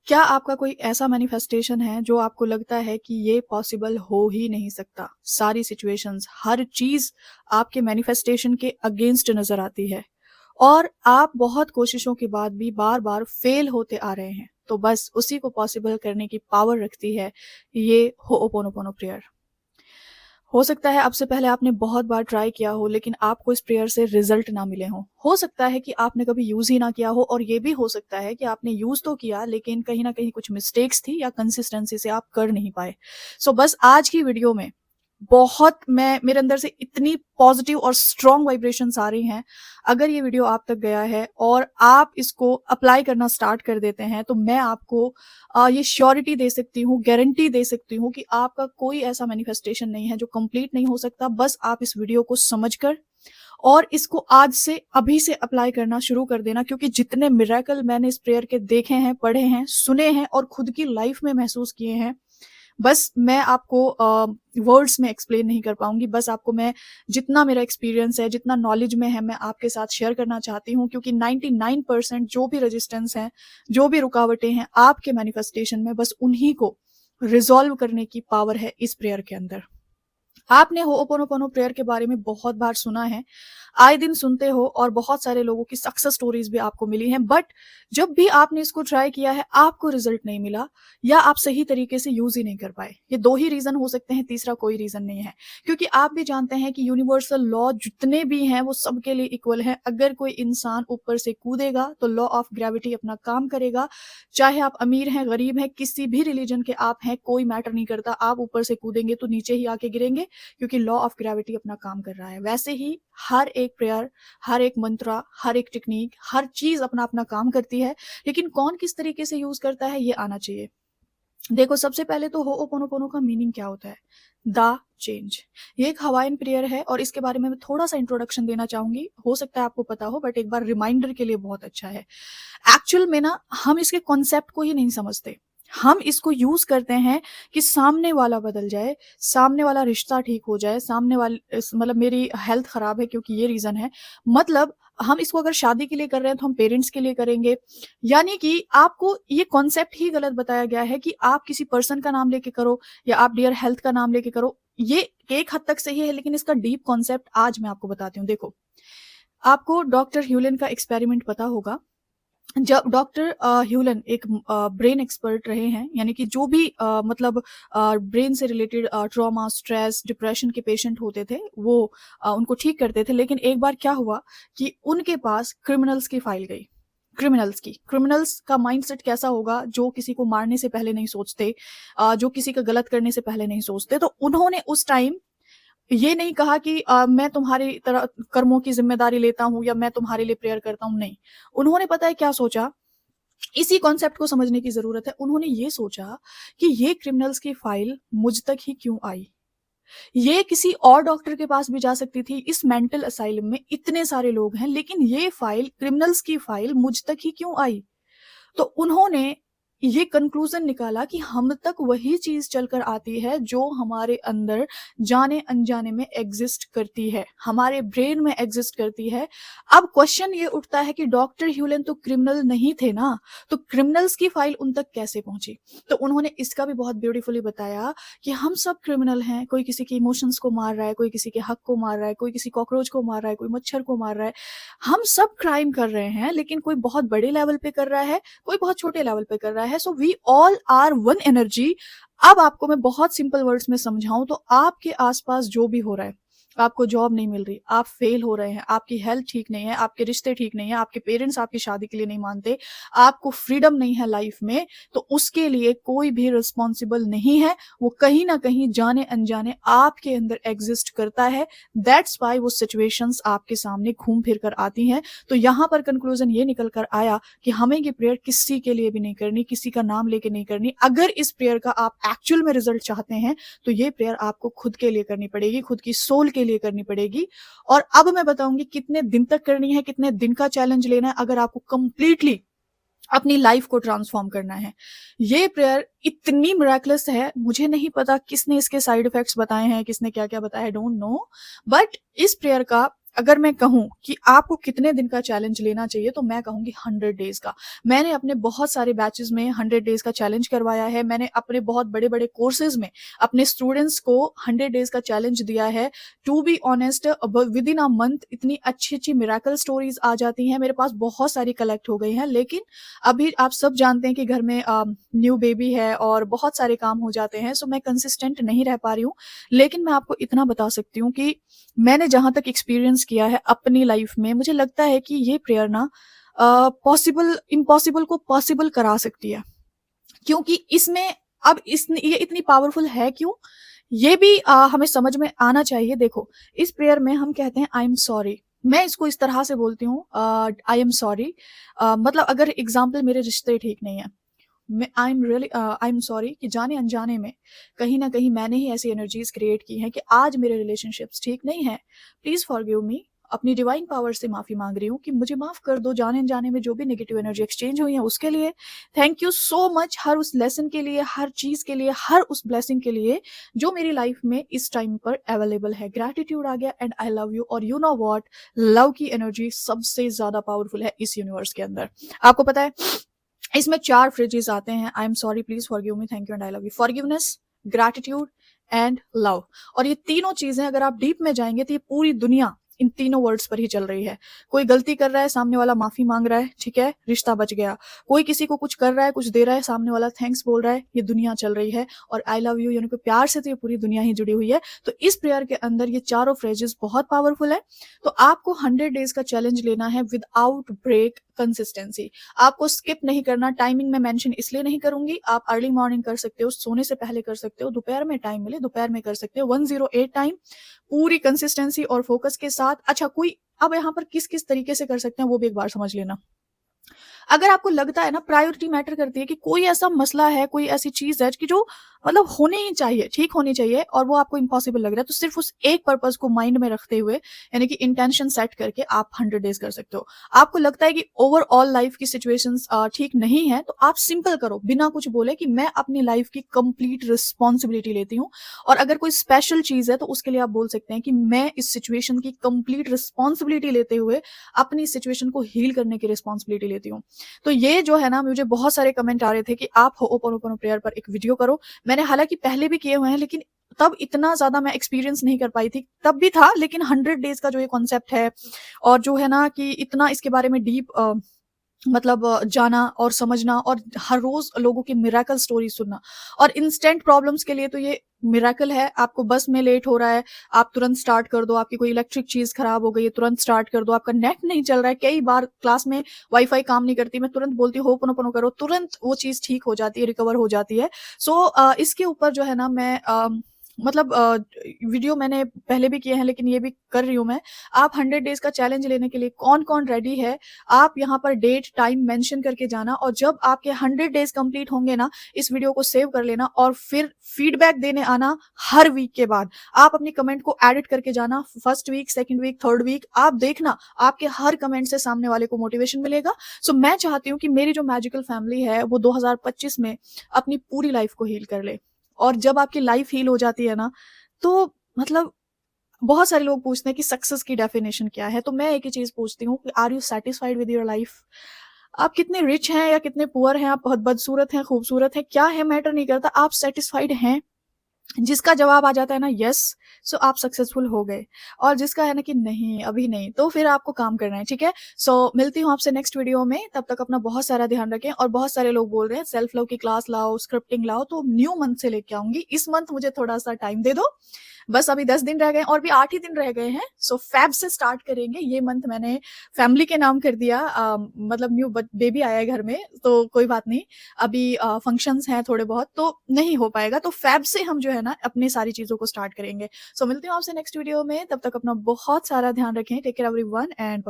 क्या आपका कोई ऐसा मैनिफेस्टेशन है जो आपको लगता है कि ये पॉसिबल हो ही नहीं सकता? सारी सिचुएशंस, हर चीज़ आपके मैनिफेस्टेशन के अगेंस्ट नज़र आती है और आप बहुत कोशिशों के बाद भी बार-बार फेल होते आ रहे हैं। तो बस उसी को पॉसिबल करने की पावर रखती है ये होओपोनोपोनो प्रेयर। हो सकता है अब से पहले आपने बहुत बार ट्राई किया हो लेकिन आपको इस प्रेयर से रिजल्ट ना मिले हों। हो सकता है कि आपने कभी यूज़ ही ना किया हो और ये भी हो सकता है कि आपने यूज़ तो किया लेकिन कहीं न कहीं कुछ मिस्टेक्स थी या कंसिस्टेंसी से आप कर नहीं पाए। सो बस आज की वीडियो में बहुत मैं मेरे अंदर से इतनी पॉजिटिव और स्ट्रॉन्ग वाइब्रेशंस आ रही हैं। अगर ये वीडियो आप तक गया है और आप इसको अप्लाई करना स्टार्ट कर देते हैं तो मैं आपको ये श्योरिटी दे सकती हूँ, गारंटी दे सकती हूँ कि आपका कोई ऐसा मैनिफेस्टेशन नहीं है जो कंप्लीट नहीं हो सकता। बस आप इस वीडियो को समझकर और इसको आज से अभी से अप्लाई करना शुरू कर देना, क्योंकि जितने मिरेकल मैंने इस प्रेयर के देखे हैं, पढ़े हैं, सुने हैं और खुद की लाइफ में महसूस किए हैं, बस मैं आपको वर्ड्स में एक्सप्लेन नहीं कर पाऊँगी। बस आपको मैं जितना मेरा एक्सपीरियंस है, जितना नॉलेज में है, मैं आपके साथ शेयर करना चाहती हूँ, क्योंकि 99% जो भी रेजिस्टेंस है, जो भी रुकावटें हैं आपके मैनिफेस्टेशन में, बस उन्हीं को रिज़ॉल्व करने की पावर है इस प्रेयर के अंदर। आपने होओपोनोपोनो प्रेयर के बारे में बहुत बार सुना है, आए दिन सुनते हो और बहुत सारे लोगों की सक्सेस स्टोरीज भी आपको मिली हैं, बट जब भी आपने इसको ट्राई किया है आपको रिजल्ट नहीं मिला या आप सही तरीके से यूज ही नहीं कर पाए। ये दो ही रीजन हो सकते हैं, तीसरा कोई रीजन नहीं है, क्योंकि आप भी जानते हैं कि यूनिवर्सल लॉ जितने भी हैं वो सबके लिए इक्वल है। अगर कोई इंसान ऊपर से कूदेगा तो लॉ ऑफ ग्रेविटी अपना काम करेगा। चाहे आप अमीर हैं, गरीब हैं, किसी भी रिलीजन के आप हैं, कोई मैटर नहीं करता, आप ऊपर से कूदेंगे तो नीचे ही आके गिरेंगे, क्योंकि लॉ ऑफ ग्रेविटी अपना काम कर रहा है। वैसे ही हर एक प्रेयर, हर एक मंत्रा, हर एक टेक्निक, हर चीज अपना अपना काम करती है, लेकिन कौन किस तरीके से यूज करता है ये आना चाहिए। देखो, सबसे पहले तो होओपोनोपोनो का मीनिंग क्या होता है? The change. ये एक हवाइन प्रेयर है और इसके बारे में मैं थोड़ा सा इंट्रोडक्शन देना चाहूंगी। हो सकता है आपको पता हो, बट एक बार रिमाइंडर के लिए बहुत अच्छा है। एक्चुअल में ना हम इसके कॉन्सेप्ट को ही नहीं समझते। हम इसको यूज करते हैं कि सामने वाला बदल जाए, सामने वाला रिश्ता ठीक हो जाए, सामने वाले मतलब मेरी हेल्थ खराब है क्योंकि ये रीजन है। मतलब हम इसको अगर शादी के लिए कर रहे हैं तो हम पेरेंट्स के लिए करेंगे। यानी कि आपको ये कॉन्सेप्ट ही गलत बताया गया है कि आप किसी पर्सन का नाम लेके करो या आप डियर हेल्थ का नाम लेके करो। ये एक हद तक सही है, लेकिन इसका डीप कॉन्सेप्ट आज मैं आपको बताती हूँ। देखो, आपको डॉक्टर ह्यूलन का एक्सपेरिमेंट पता होगा। जब डॉक्टर ह्यूलन एक ब्रेन एक्सपर्ट रहे हैं, यानी कि जो भी मतलब ब्रेन से रिलेटेड ट्रॉमा, स्ट्रेस, डिप्रेशन के पेशेंट होते थे वो उनको ठीक करते थे। लेकिन एक बार क्या हुआ कि उनके पास क्रिमिनल्स की फाइल गई। क्रिमिनल्स का माइंडसेट कैसा होगा, जो किसी को मारने से पहले नहीं सोचते, जो किसी का गलत करने से पहले नहीं सोचते। तो उन्होंने उस टाइम ये नहीं कहा कि मैं तुम्हारी तरह कर्मों की जिम्मेदारी लेता हूँ या मैं तुम्हारे लिए प्रेयर करता हूँ, नहीं। उन्होंने पता है क्या सोचा? इसी कॉन्सेप्ट को समझने की जरूरत है। उन्होंने ये सोचा कि ये क्रिमिनल्स की फाइल मुझ तक ही क्यों आई? ये किसी और डॉक्टर के पास भी जा सकती थी। इस मेंटल असाइलम में इतने सारे लोग हैं, लेकिन ये फाइल, क्रिमिनल्स की फाइल, मुझ तक ही क्यों आई? तो उन्होंने ये कंक्लूजन निकाला कि हम तक वही चीज चलकर आती है जो हमारे अंदर जाने अनजाने में एग्जिस्ट करती है, हमारे ब्रेन में एग्जिस्ट करती है। अब क्वेश्चन ये उठता है कि डॉक्टर ह्यूलन तो क्रिमिनल नहीं थे ना, तो क्रिमिनल्स की फाइल उन तक कैसे पहुंची? तो उन्होंने इसका भी बहुत ब्यूटीफुली बताया कि हम सब क्रिमिनल हैं। कोई किसी के इमोशंस को मार रहा है, कोई किसी के हक को मार रहा है, कोई किसी कॉकरोच को मार रहा है, कोई मच्छर को मार रहा है। हम सब क्राइम कर रहे हैं, लेकिन कोई बहुत बड़े लेवल पे कर रहा है, कोई बहुत छोटे लेवल पे कर रहा है। So we all are one energy. अब आपको मैं बहुत सिंपल वर्ड्स में समझाऊं तो आपके आसपास जो भी हो रहा है, आपको जॉब नहीं मिल रही, आप फेल हो रहे हैं, आपकी हेल्थ ठीक नहीं है, आपके रिश्ते ठीक नहीं है, आपके पेरेंट्स आपकी शादी के लिए नहीं मानते, आपको फ्रीडम नहीं है लाइफ में, तो उसके लिए कोई भी रिस्पॉन्सिबल नहीं है। वो कहीं ना कहीं जाने अनजाने आपके अंदर एग्जिस्ट करता है। दैट्स वाई वो सिचुएशंस आपके सामने घूम फिर कर आती हैं। तो यहाँ पर कंक्लूजन ये निकल कर आया कि हमें ये प्रेयर किसी के लिए भी नहीं करनी, किसी का नाम लेके नहीं करनी। अगर इस प्रेयर का आप एक्चुअल में रिजल्ट चाहते हैं तो ये प्रेयर आपको खुद के लिए करनी पड़ेगी, खुद की सोल के लिए करनी पड़ेगी। और अब मैं बताऊंगी कितने दिन तक करनी है, कितने दिन का चैलेंज लेना है अगर आपको कंप्लीटली अपनी लाइफ को ट्रांसफॉर्म करना है। ये प्रेयर इतनी मिराकुलस है, मुझे नहीं पता किसने इसके साइड इफेक्ट्स बताए हैं, किसने क्या क्या बताया है, डोंट नो। बट इस प्रेयर का अगर मैं कहूँ कि आपको कितने दिन का चैलेंज लेना चाहिए, तो मैं कहूँगी 100 डेज़ का। मैंने अपने बहुत सारे बैचेज़ में 100 डेज़ का चैलेंज करवाया है। मैंने अपने बहुत बड़े-बड़े कोर्सेज़ में अपने स्टूडेंट्स को 100 डेज़ का चैलेंज दिया है। To be honest within a month इतनी अच्छी-अच्छी मिरेकल स्टोरीज़ आ जाती हैं, मेरे पास बहुत सारी कलेक्ट हो गई हैं। लेकिन अभी आप सब जानते हैं कि घर में न्यू बेबी है और बहुत सारे काम हो जाते हैं, सो मैं कंसिस्टेंट नहीं रह पा रही हूँ। लेकिन मैं आपको इतना बता सकती हूँ कि मैंने जहाँ तक एक्सपीरियंस किया है अपनी लाइफ में, मुझे लगता है कि ये प्रेयर ना पॉसिबल इम्पॉसिबल को पॉसिबल करा सकती है। क्योंकि इसमें अब इसने ये इतनी पावरफुल है क्यों? ये भी हमें समझ में आना चाहिए। देखो, इस प्रेयर में हम कहते हैं आई एम सॉरी। मैं इसको इस तरह से बोलती हूँ आई एम सॉरी मतलब अगर एग्ज़ाम्पल मेरे रिश्ते ठीक नहीं है, मैं आई एम सॉरी कि जाने-अनजाने में कहीं न कहीं मैंने ही ऐसी एनर्जीज़ क्रिएट की हैं कि आज मेरे रिलेशनशिप्स ठीक नहीं हैं। Please forgive me. अपनी डिवाइन पावर से माफ़ी माँग रही हूँ कि मुझे माफ़ कर दो, जाने-अनजाने में जो भी नेगेटिव एनर्जी एक्सचेंज हुई है उसके लिए। थैंक यू सो मच हर उस लेसन के लिए, हर चीज़ के लिए, हर उस ब्लेसिंग के लिए जो मेरी लाइफ़ में इस टाइम पर अवेलेबल है। ग्रैटिट्यूड आ गया एंड आई लव यू और यू नो व्हाट? लव की एनर्जी सबसे ज़्यादा पावरफुल है इस यूनिवर्स के अंदर। आपको पता है इसमें 4 फ्रेजेज़ आते हैं, I am sorry, please forgive me, thank you and I love you. Forgiveness, gratitude and love. और ये तीनों चीज़ें अगर आप डीप में जाएँगे तो ये पूरी दुनिया इन तीनों वर्ड्स पर ही चल रही है। कोई गलती कर रहा है, सामने वाला माफ़ी माँग रहा है, ठीक है? रिश्ता बच गया। कोई किसी को कुछ कर रहा है, कुछ दे रहा है, सामने वाला थैंक्स बोल रहा है, ये दुनिया चल रही है। और आई लव यू यानी कि प्यार से तो ये पूरी दुनिया ही जुड़ी हुई है। तो इस प्रेयर के अंदर ये चारों फ्रेजेज़ बहुत पावरफुल है। तो आपको 100 डेज़ का चैलेंज लेना है विदाउट ब्रेक, कंसिस्टेंसी। आपको स्किप नहीं करना। टाइमिंग मैं मेंशन इसलिए नहीं करूँगी, आप अर्ली मॉर्निंग कर सकते हो, सोने से पहले कर सकते हो, दोपहर में टाइम मिले दोपहर में कर सकते हो, 108 टाइम पूरी कंसिस्टेंसी और फोकस के साथ। अच्छा, कोई अब यहाँ पर किस-किस तरीके से कर सकते हैं वो भी एक बार समझ लेना। अगर आपको लगता है ना प्रायोरिटी मैटर करती है कि कोई ऐसा मसला है, कोई ऐसी चीज़ है कि जो मतलब होनी ही चाहिए, ठीक होनी चाहिए और वो आपको इम्पॉसिबल लग रहा है, तो सिर्फ़ उस एक पर्पज़ को माइंड में रखते हुए यानी कि इंटेंशन सेट करके आप 100 डेज़ कर सकते हो। आपको लगता है कि ओवरऑल लाइफ़ की सिचुएशंस ठीक नहीं है, तो आप सिंपल करो बिना कुछ बोले कि मैं अपनी लाइफ़ की कंप्लीट रिस्पॉन्सिबिलिटी लेती हूँ। और अगर कोई स्पेशल चीज़ है तो उसके लिए आप बोल सकते हैं कि मैं इस सिचुएशन की कंप्लीट रिस्पॉन्सिबिलिटी लेते हुए अपनी सिचुएशन को हील करने की रिस्पॉन्सिबिलिटी लेती हूँ। तो ये जो है ना, मुझे बहुत सारे कमेंट आ रहे थे कि आप होओपोनोपोनो प्रेयर पर एक वीडियो करो। मैंने हालाँकि पहले भी किए हुए हैं, लेकिन तब इतना ज़्यादा मैं एक्सपीरियंस नहीं कर पाई थी। तब भी था, लेकिन 100 डेज़ का जो ये कॉन्सेप्ट है और जो है ना कि इतना इसके बारे में डीप मतलब जाना और समझना और हर रोज़ लोगों की मिरेकल स्टोरी सुनना और इंस्टेंट प्रॉब्लम्स के लिए तो ये मिरेकल है। आपको बस में लेट हो रहा है, आप तुरंत स्टार्ट कर दो, आपकी कोई इलेक्ट्रिक चीज़ खराब हो गई है, तुरंत स्टार्ट कर दो, आपका नेट नहीं चल रहा है, कई बार क्लास में वाईफ़ाई काम नहीं करती, मैं तुरंत बोलती हूँ होपोनोपोनो करो, तुरंत वो चीज़ ठीक हो जाती है, रिकवर हो जाती है। सो इसके ऊपर जो है ना मैं मतलब वीडियो मैंने पहले भी किए हैं, लेकिन ये भी कर रही हूँ मैं। आप 100 डेज़ का चैलेंज लेने के लिए कौन-कौन रेडी है, आप यहाँ पर डेट, टाइम मेंशन करके जाना और जब आपके 100 डेज़ कंप्लीट होंगे ना, इस वीडियो को सेव कर लेना और फिर फीडबैक देने आना हर वीक के बाद। आप अपनी कमेंट को एडिट करके जाना, first week, second week, third week, आप देखना आपके हर कमेंट से सामने वाले को मोटिवेशन मिलेगा। सो मैं चाहती हूँ कि मेरी जो मैजिकल फैमिली है, वो 2025 में अपनी पूरी लाइफ़ को हील कर ले। और जब आपकी लाइफ़ हील हो जाती है ना, तो मतलब बहुत सारे लोग पूछते हैं कि सक्सेस की डेफिनेशन क्या है? तो मैं एक ही चीज़ पूछती हूँ कि are you satisfied with your life? आप कितने रिच हैं या कितने पुअर हैं, आप बहुत बदसूरत हैं, खूबसूरत हैं, क्या है मैटर नहीं करता, आप सैटिस्फाइड हैं? जिसका जवाब आ जाता है ना यस, सो आप सक्सेसफुल हो गए और जिसका है ना कि नहीं, अभी नहीं, तो फिर आपको काम करना है, ठीक है? सो मिलती हूँ आपसे नेक्स्ट वीडियो में, तब तक अपना बहुत सारा ध्यान रखें और बहुत सारे लोग बोल रहे हैं सेल्फ लव की क्लास लाओ, स्क्रिप्टिंग लाओ, तो न्यू मंथ से लेके आऊँगी। इस मंथ मुझे थोड़ा-सा टाइम दे दो, बस अभी 10 दिन रह गए हैं और भी 8 ही दिन रह गए हैं। सो फ़ेब से स्टार्ट करेंगे, ये मंथ मैंने फैमिली के नाम कर दिया मतलब न्यू ब बेबी आया है घर में, तो कोई बात नहीं। अभी फंक्शंस हैं थोड़े बहुत, तो नहीं हो पाएगा, तो फ़ेब से हम जो है ना अपनी सारी चीज़ों को स्टार्ट करेंगे। सो मिलती हूँ आपसे नेक्स्ट वीडियो में, तब तक अपना बहुत सारा ध्यान रखें। Take care everyone and